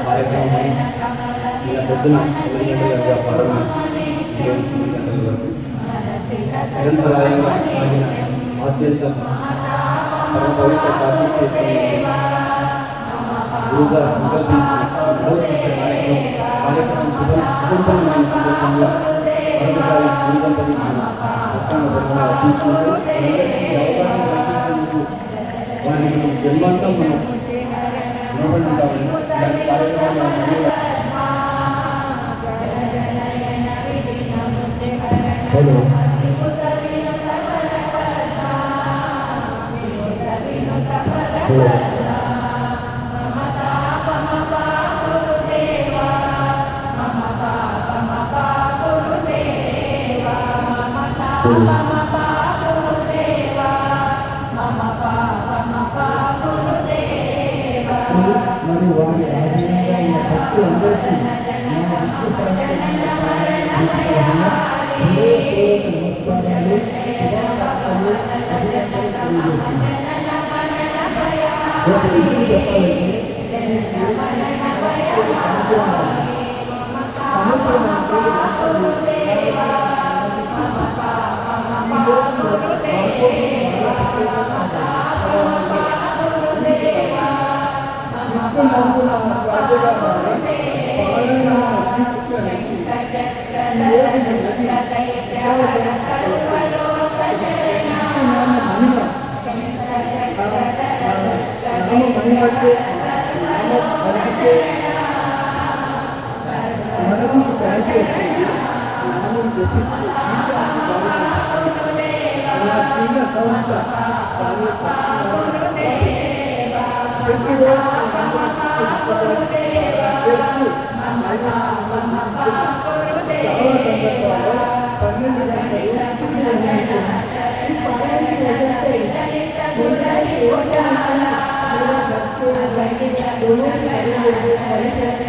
కార్యక్రమం ఇలా పొద్దున 9 గంటల ప్రారంభం 8 గంటల వరకు నిరంతరాయంగా సాగిన ఆద్యంత పరమ పవిత్ర కార్తీక గురుగా సంకల్పించిన కార్యక్రమం కుటుంబమైన సందర్భంగా మరొకసారి గురుగంటని వారిని మనం జన్మాంతం మనం నిలబడుతామని దాని కార్యక్రమాన్ని మరియు వారి ఆధీనంగా ఉన్న భక్తులు అందరికీ నమస్కారాలు శుభాకాంక్షలు